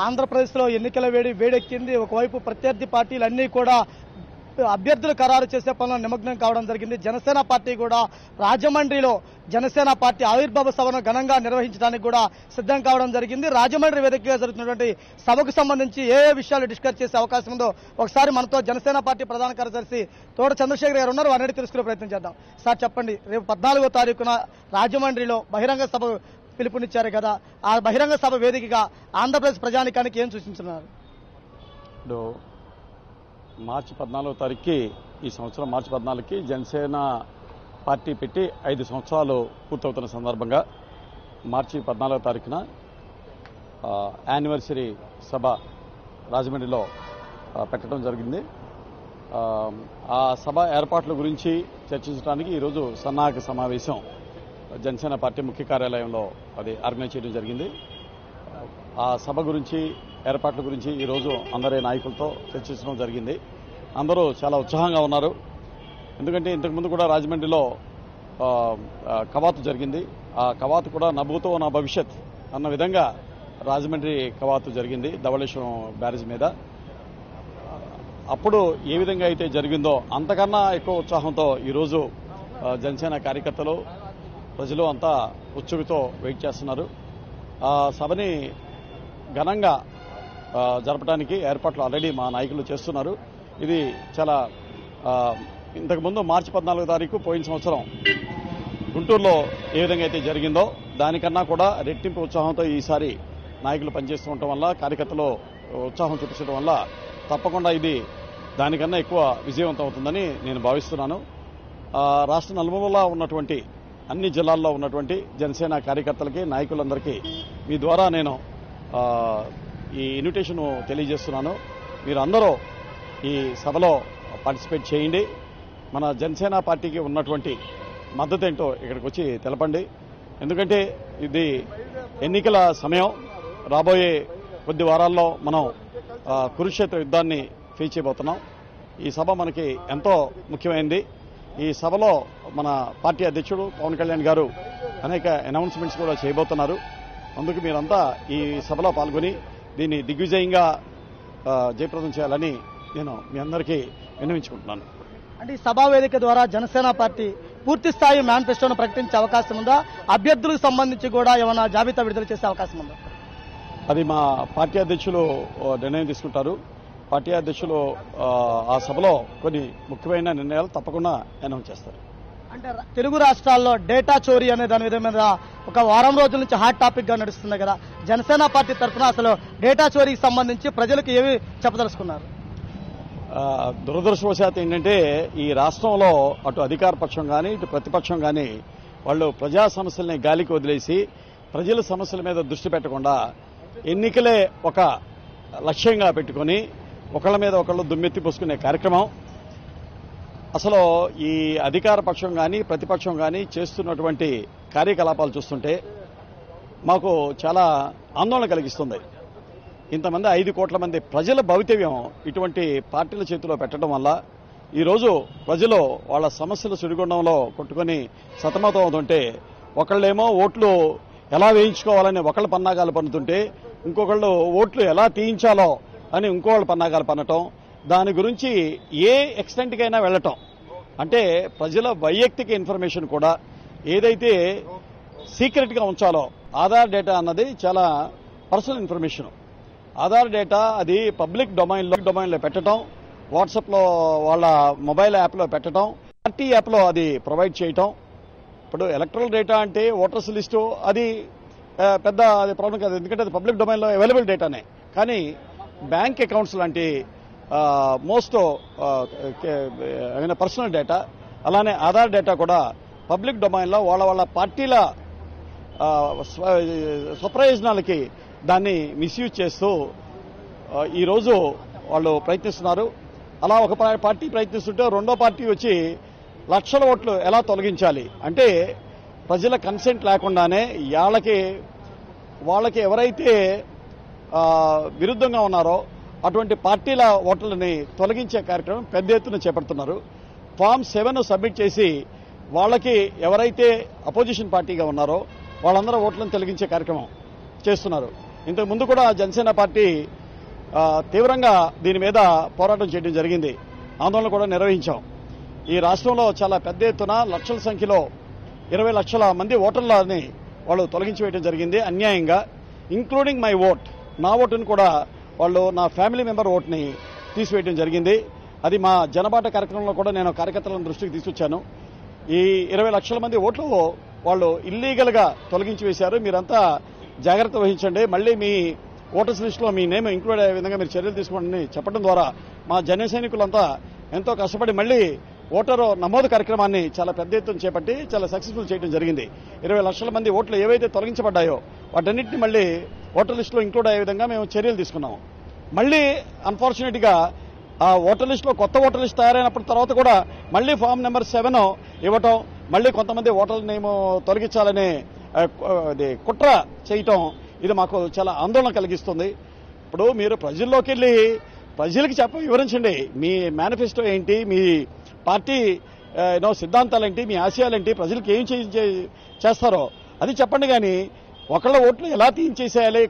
ఆంధ్రప్రదేశ్లో ఎన్నికల వేడెక్కింది. ఒకవైపు ప్రత్యర్థి పార్టీలన్నీ కూడా అభ్యర్థులు ఖరారు చేసే పనుల్లో నిమగ్నం కావడం జరిగింది. జనసేన పార్టీ కూడా రాజమండ్రిలో జనసేన పార్టీ ఆవిర్భావ సభను ఘనంగా నిర్వహించడానికి కూడా సిద్ధం కావడం జరిగింది. రాజమండ్రి వేదికగా జరుగుతున్నటువంటి సభకు సంబంధించి ఏ విషయాలు డిస్కస్ చేసే అవకాశం ఉందో ఒకసారి మనతో జనసేన పార్టీ ప్రధాన కార్యదర్శి తోట చంద్రశేఖర్ గారు ఉన్నారు. వారిని తెలుసుకునే ప్రయత్నం చేద్దాం. సార్ చెప్పండి, రేపు 14వ తారీఖున రాజమండ్రిలో బహిరంగ సభ పిలుపునిచ్చారు కదా, ఆ బహిరంగ సభ వేదికగా ఆంధ్రప్రదేశ్ ప్రజానికానికి ఏం సూచించున్నారు? మార్చి 14వ తారీఖుకి, ఈ సంవత్సరం మార్చి 14కి జనసేన పార్టీ పెట్టి 5 సంవత్సరాలు పూర్తవుతున్న సందర్భంగా మార్చి 14వ తారీఖున యానివర్సరీ సభ రాజమండ్రిలో పెట్టడం జరిగింది. ఆ సభ ఏర్పాట్ల గురించి చర్చించడానికి ఈరోజు సన్నాహక సమావేశం జనసేన పార్టీ ముఖ్య కార్యాలయంలో అది ఆర్గనైజ్ చేయడం జరిగింది. ఆ సభ గురించి, ఏర్పాట్ల గురించి ఈరోజు అందరి నాయకులతో చర్చించడం జరిగింది. అందరూ చాలా ఉత్సాహంగా ఉన్నారు. ఎందుకంటే ఇంతకుముందు కూడా రాజమండ్రిలో కవాతు జరిగింది. ఆ కవాతు కూడా నభూతో నా భవిష్యత్ అన్న విధంగా రాజమండ్రి కవాతు జరిగింది ధవళేశ్వరం బ్యారేజ్ మీద. అప్పుడు ఏ విధంగా అయితే జరిగిందో అంతకన్నా ఎక్కువ ఉత్సాహంతో ఈరోజు జనసేన కార్యకర్తలు, ప్రజలు అంతా ఉత్సుకతో వెయిట్ చేస్తున్నారు. ఆ సభని ఘనంగా జరపడానికి ఏర్పాట్లు ఆల్రెడీ మా నాయకులు చేస్తున్నారు. ఇది చాలా ఇంతకుముందు మార్చి 14వ తారీఖు పోయిన సంవత్సరం గుంటూరులో ఏ విధంగా అయితే జరిగిందో దానికన్నా కూడా రెట్టింపు ఉత్సాహంతో ఈసారి నాయకులు పనిచేస్తూ ఉండటం వల్ల, కార్యకర్తలు ఉత్సాహం చూపించడం వల్ల తప్పకుండా ఇది దానికన్నా ఎక్కువ విజయవంతం అవుతుందని నేను భావిస్తున్నాను. రాష్ట్ర నలుమూలలా ఉన్నటువంటి అన్ని జిల్లాల్లో ఉన్నటువంటి జనసేన కార్యకర్తలకి, నాయకులందరికీ మీ ద్వారా నేను ఈ ఇన్విటేషన్ తెలియజేస్తున్నాను. మీరు అందరూ ఈ సభలో పార్టిసిపేట్ చేయండి. మన జనసేన పార్టీకి ఉన్నటువంటి మద్దతు ఏంటో ఇక్కడికి వచ్చి తెలపండి. ఎందుకంటే ఇది ఎన్నికల సమయం. రాబోయే కొద్ది వారాల్లో మనం కురుక్షేత్ర యుద్ధాన్ని ఫేస్ చేయబోతున్నాం. ఈ సభ మనకి ఎంతో ముఖ్యమైనది. ఈ సభలో మన పార్టీ అధ్యక్షుడు పవన్ కళ్యాణ్ గారు అనేక అనౌన్స్మెంట్స్ కూడా చేయబోతున్నారు. అందుకు మీరంతా ఈ సభలో పాల్గొని దీన్ని దిగ్విజయంగా జయప్రదం చేయాలని నేను మీ అందరికీ విన్నవించుకుంటున్నాను. అంటే ఈ సభా వేదిక ద్వారా జనసేన పార్టీ పూర్తి స్థాయి మేనిఫెస్టోను ప్రకటించే అవకాశం ఉందా? అభ్యర్థులకు సంబంధించి కూడా ఏమైనా జాబితా విడుదల చేసే అవకాశం ఉందా? అది మా పార్టీ అధ్యక్షులు నిర్ణయం తీసుకుంటారు. పార్టీ అధ్యక్షులు ఆ సభలో కొన్ని ముఖ్యమైన నిర్ణయాలు తప్పకుండా అనౌన్స్ చేస్తారు. అంటే తెలుగు రాష్ట్రాల్లో డేటా చోరీ అనే దాని మీద ఒక వారం రోజుల నుంచి హాట్ టాపిక్ గా నడుస్తుంది కదా, జనసేన పార్టీ తరఫున అసలు డేటా చోరీకి సంబంధించి ప్రజలకు ఏమి చెప్పదలుచుకున్నారు? దురదృష్టవశాత్తు ఏంటంటే ఈ రాష్ట్రంలో అటు అధికార పక్షం కానీ ఇటు ప్రతిపక్షం కానీ వాళ్ళు ప్రజా సమస్యల్ని గాలికి వదిలేసి ప్రజల సమస్యల మీద దృష్టి పెట్టకుండా ఎన్నికలే ఒక లక్ష్యంగా పెట్టుకుని ఒకళ్ళ మీద ఒకళ్ళు దుమ్మెత్తి పోసుకునే కార్యక్రమం. అసలు ఈ అధికార పక్షం కానీ ప్రతిపక్షం కానీ చేస్తున్నటువంటి కార్యకలాపాలు చూస్తుంటే మాకు చాలా ఆందోళన కలిగిస్తుంది. ఇంతమంది 5 కోట్ల మంది ప్రజల భవితవ్యం ఇటువంటి పార్టీల చేతిలో పెట్టడం వల్ల ఈరోజు ప్రజలు వాళ్ళ సమస్యల సుడిగుండంలో కొట్టుకుని సతమతం అవుతుంటే, ఒకళ్ళేమో ఓట్లు ఎలా వేయించుకోవాలని ఒకళ్ళు పన్నాగాలు పన్నుతుంటే, ఇంకొకళ్ళు ఓట్లు ఎలా తీయించాలో అని ఇంకోళ్ళు పన్నాగాలు పన్నటం, దాని గురించి ఏ ఎక్స్టెంట్కైనా వెళ్లటం. అంటే ప్రజల వైయక్తిక ఇన్ఫర్మేషన్ కూడా ఏదైతే సీక్రెట్గా ఉంచాలో, ఆధార్ డేటా అన్నది చాలా పర్సనల్ ఇన్ఫర్మేషన్. ఆధార్ డేటా అది పబ్లిక్ డొమైన్లో పెట్టడం, వాట్సాప్లో వాళ్ళ మొబైల్ యాప్లో పెట్టడం, పార్టీ యాప్లో అది ప్రొవైడ్ చేయటం. ఇప్పుడు ఎలక్ట్రల్ డేటా అంటే ఓటర్స్ లిస్టు అది పెద్ద అది ప్రాబ్లం కాదు, ఎందుకంటే అది పబ్లిక్ డొమైన్లో అవైలబుల్ డేటానే. కానీ బ్యాంక్ అకౌంట్స్ లాంటి మోస్ట్ పర్సనల్ డేటా, అలానే ఆధార్ డేటా కూడా పబ్లిక్ డొమైన్లో వాళ్ళ పార్టీల స్వప్రయోజనాలకి దాన్ని మిస్యూజ్ చేస్తూ ఈరోజు వాళ్ళు ప్రయత్నిస్తున్నారు. అలా ఒక పార్టీ ప్రయత్నిస్తుంటే రెండో పార్టీ వచ్చి లక్షల ఓట్లు ఎలా తొలగించాలి అంటే ప్రజల కన్సెంట్ లేకుండానే వాళ్ళకి ఎవరైతే విరుద్ధంగా ఉన్నారో అటువంటి పార్టీల ఓట్లని తొలగించే కార్యక్రమం పెద్ద ఎత్తున చేపడుతున్నారు. ఫామ్ 7 సబ్మిట్ చేసి వాళ్ళకి ఎవరైతే అపోజిషన్ పార్టీగా ఉన్నారో వాళ్ళందరూ ఓట్లను తొలగించే కార్యక్రమం చేస్తున్నారు. ఇంతకు ముందు కూడా జనసేన పార్టీ తీవ్రంగా దీని మీద పోరాటం చేయడం జరిగింది, ఆందోళన కూడా నిర్వహించాం. ఈ రాష్ట్రంలో చాలా పెద్ద ఎత్తున లక్షల సంఖ్యలో 20 లక్షల మంది ఓటర్లని వాళ్ళు తొలగించి వేయడం జరిగింది అన్యాయంగా, ఇంక్లూడింగ్ మై ఓట్. నా ఓటును కూడా వాళ్ళు నా ఫ్యామిలీ మెంబర్ ఓట్ని తీసివేయడం జరిగింది. అది మా జనబాట కార్యక్రమంలో కూడా నేను కార్యకర్తలను దృష్టికి తీసుకొచ్చాను. ఈ 20 లక్షల మంది ఓట్లు వాళ్ళు ఇల్లీగల్గా తొలగించి వేశారు. మీరంతా జాగ్రత్త వహించండి, మళ్ళీ మీ ఓటర్స్ లిస్టులో మీ నేమ్ ఇంక్లూడ్ అయ్యే విధంగా మీరు చర్యలు తీసుకోండి చెప్పడం ద్వారా మా జన సైనికులంతా ఎంతో కష్టపడి మళ్ళీ ఓటరు నమోదు కార్యక్రమాన్ని చాలా పెద్ద ఎత్తున చేపట్టి చాలా సక్సెస్ఫుల్ చేయడం జరిగింది. 20 లక్షల మంది ఓట్లు ఏవైతే తొలగించబడ్డాయో వాటన్నింటినీ మళ్ళీ ఓటర్ లిస్టులో ఇంక్లూడ్ అయ్యే విధంగా మేము చర్యలు తీసుకున్నాము. మళ్ళీ అన్ఫార్చునేట్గా ఆ ఓటర్ లిస్టులో కొత్త ఓటర్ లిస్ట్ తయారైనప్పుడు తర్వాత కూడా మళ్ళీ ఫామ్ నెంబర్ 7 ఇవ్వటం, మళ్ళీ కొంతమంది ఓటర్ల నేమ్ తొలగించాలనే కుట్ర చేయటం, ఇది మాకు చాలా ఆందోళన కలిగిస్తుంది. ఇప్పుడు మీరు ప్రజల్లోకి వెళ్ళి ప్రజలకి వివరించండి, మీ మేనిఫెస్టో ఏంటి, మీ పార్టీ సిద్ధాంతాలేంటి, మీ ఆశయాలేంటి, ప్రజలకు ఏం చేస్తారో అది చెప్పండి. కానీ ఒకళ్ళ ఓట్లు ఎలా తీయించేసేయాలి,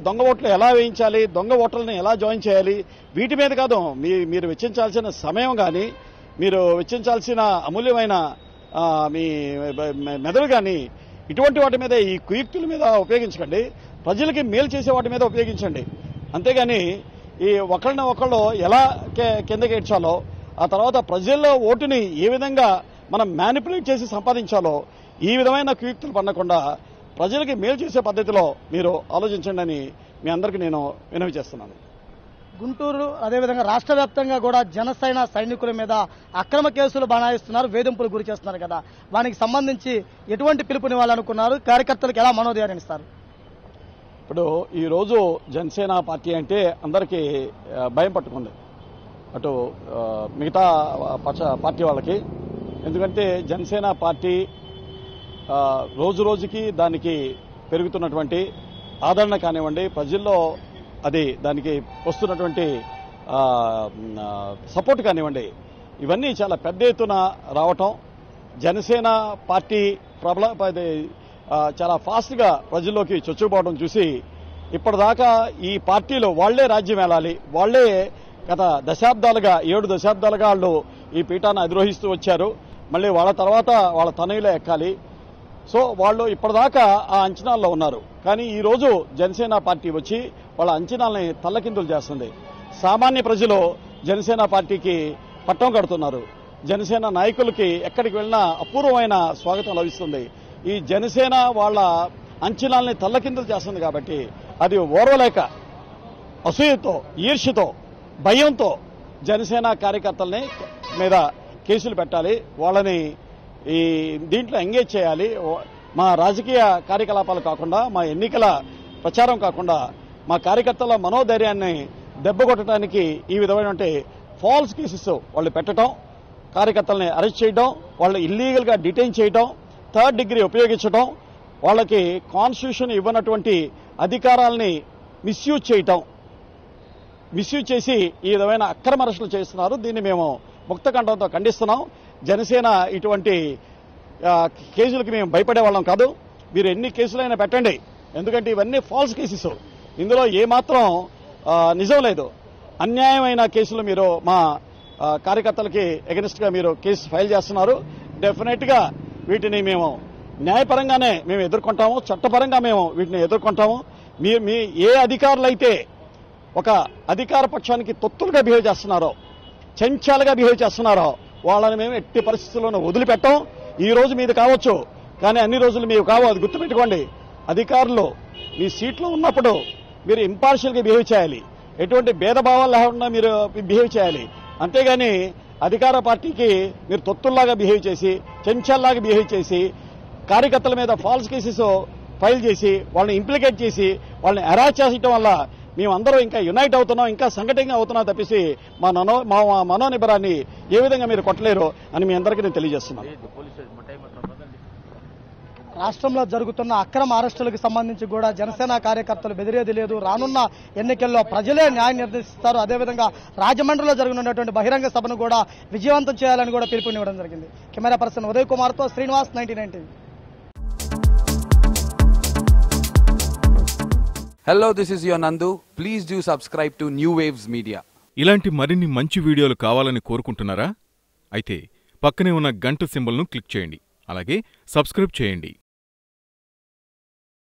దొంగ ఓట్లు ఎలా వేయించాలి, దొంగ ఓటర్లను ఎలా జాయిన్ చేయాలి, వీటి మీద కాదు మీరు వెచ్చించాల్సిన సమయం కానీ మీరు వెచ్చించాల్సిన అమూల్యమైన మీ మెదడు కానీ ఇటువంటి వాటి మీద, ఈ కుయుక్తుల మీద ఉపయోగించకండి. ప్రజలకి మేలు చేసే వాటి మీద ఉపయోగించండి. అంతేగాని ఈ ఒకళ్ళు ఎలా కిందకి ఏడ్చాలో, ఆ తర్వాత ప్రజల్లో ఓటుని ఏ విధంగా మనం మ్యానిపులేట్ చేసి సంపాదించాలో ఈ విధమైన కుయుక్తులు పడకుండా ప్రజలకి మేలు చేసే పద్ధతిలో మీరు ఆలోచించండి అని మీ అందరికీ నేను వినవి చేస్తున్నాను. గుంటూరు అదేవిధంగా రాష్ట్ర వ్యాప్తంగా కూడా జనసేన సైనికుల మీద అక్రమ కేసులు బనాయిస్తున్నారు, వేధింపులు గురి చేస్తున్నారు కదా, వానికి సంబంధించి ఎటువంటి పిలుపునివ్వాలనుకున్నారు, కార్యకర్తలకు ఎలా మనోధైర్యం ఇస్తారు? ఇప్పుడు ఈరోజు జనసేన పార్టీ అంటే అందరికీ భయం పట్టుకుంది, అటు మిగతా పార్టీ వాళ్ళకి. ఎందుకంటే జనసేన పార్టీ రోజు రోజుకి దానికి పెరుగుతున్నటువంటి ఆదరణ కానివ్వండి, ప్రజల్లో అది దానికి వస్తున్నటువంటి సపోర్ట్ కానివ్వండి, ఇవన్నీ చాలా పెద్ద ఎత్తున రావటం, జనసేన పార్టీ చాలా ఫాస్ట్గా ప్రజల్లోకి చొచ్చుకుపోవడం చూసి ఇప్పటిదాకా ఈ పార్టీలో వాళ్లే రాజ్యం వెళ్ళాలి, వాళ్లే గత 7 దశాబ్దాలుగా వాళ్ళు ఈ పీఠాన్ని అధిరోహిస్తూ వచ్చారు, మళ్ళీ వాళ్ళ తర్వాత వాళ్ళ తనయులే ఎక్కాలి. సో వాళ్ళు ఇప్పటిదాకా ఆ అంచనాల్లో ఉన్నారు. కానీ ఈ రోజు జనసేన పార్టీ వచ్చి వాళ్ళ అంచనాలని తల్లకిందులు చేస్తుంది. సామాన్య ప్రజలు జనసేన పార్టీకి పట్టం కడుతున్నారు. జనసేన నాయకులకి ఎక్కడికి వెళ్ళినా అపూర్వమైన స్వాగతం లభిస్తుంది. ఈ జనసేన వాళ్ళ అంచనాలని తల్లకిందులు చేస్తుంది కాబట్టి అది ఓర్వలేక అసూయతో, ఈర్ష్యతో, భయంతో జనసేన కార్యకర్తల్ని మీద కేసులు పెట్టాలి, వాళ్ళని ఈ దీంట్లో ఎంగేజ్ చేయాలి. మా రాజకీయ కార్యకలాపాలు కాకుండా, మా ఎన్నికల ప్రచారం కాకుండా మా కార్యకర్తల మనోధైర్యాన్ని దెబ్బకొట్టడానికి ఈ విధమైనటువంటి ఫాల్స్ కేసెస్ వాళ్ళు పెట్టడం, కార్యకర్తల్ని అరెస్ట్ చేయడం, వాళ్ళు ఇల్లీగల్గా డిటైన్ చేయడం, 3rd డిగ్రీ ఉపయోగించడం, వాళ్ళకి కాన్స్టిట్యూషన్ ఇవ్వనటువంటి అధికారాలని మిస్యూజ్ చేసి ఈ విధమైన అక్రమ అరెస్టులు చేస్తున్నారు. దీన్ని మేము ముక్తకంఠంతో ఖండిస్తున్నాం. జనసేన ఇటువంటి కేసులకి మేము భయపడే వాళ్ళం కాదు. మీరు ఎన్ని కేసులైనా పెట్టండి, ఎందుకంటే ఇవన్నీ ఫాల్స్ కేసెస్, ఇందులో ఏమాత్రం నిజం లేదు. అన్యాయమైన కేసులు మీరు మా కార్యకర్తలకి ఎగనిస్ట్గా మీరు కేసు ఫైల్ చేస్తున్నారు. డెఫినెట్గా వీటిని మేము న్యాయపరంగానే మేము ఎదుర్కొంటాము, చట్టపరంగా మేము వీటిని ఎదుర్కొంటాము. మీ ఏ అధికారులైతే ఒక అధికార పక్షానికి తొత్తులుగా బిహేవ్ చేస్తున్నారో, చెంచాలుగా బిహేవ్ చేస్తున్నారో వాళ్ళని మేము ఎట్టి పరిస్థితుల్లోనూ వదిలిపెట్టాం. ఈ రోజు మీది కావచ్చు, కానీ అన్ని రోజులు మీకు కావు, అది గుర్తుపెట్టుకోండి. అధికారులు మీ సీట్లో ఉన్నప్పుడు మీరు ఇంపార్షియల్గా బిహేవ్ చేయాలి, ఎటువంటి భేదభావాలు లేకుండా మీరు బిహేవ్ చేయాలి. అంతేగాని అధికార పార్టీకి మీరు తొత్తుల్లాగా బిహేవ్ చేసి, చెంచాల్లాగా బిహేవ్ చేసి, కార్యకర్తల మీద ఫాల్స్ కేసెస్ ఫైల్ చేసి, వాళ్ళని ఇంప్లికేట్ చేసి, వాళ్ళని అరెస్ట్ చేయడం వల్ల మేమందరం ఇంకా యునైట్ అవుతున్నాం, ఇంకా సంఘటితంగా అవుతున్నాం తప్పిసి మా మనోనిబరాన్ని ఏ విధంగా మీరు కొట్టలేరు అని మీ అందరికీ నేను తెలియజేస్తున్నాను. రాష్ట్రంలో జరుగుతున్న అక్రమ అరెస్టులకు సంబంధించి కూడా జనసేన కార్యకర్తలు బెదిరేది లేదు. రానున్న ఎన్నికల్లో ప్రజలే న్యాయం నిర్దేశిస్తారు. అదేవిధంగా రాజమండ్రిలో జరగనున్నటువంటి బహిరంగ సభను కూడా విజయవంతం చేయాలని కూడా పిలుపునివ్వడం జరిగింది. కెమెరా పర్సన్ ఉదయ్ కుమార్తో Srinivas, 99 TV. Hello, this is your Nandu. Please do subscribe to New Waves Media. ఇలాంటి మరిన్ని మంచి వీడియోలు కావాలని కోరుకుంటున్నారా? అయితే పక్కనే ఉన్న గంట సింబల్ను క్లిక్ చేయండి. అలాగే సబ్స్క్రైబ్ చేయండి.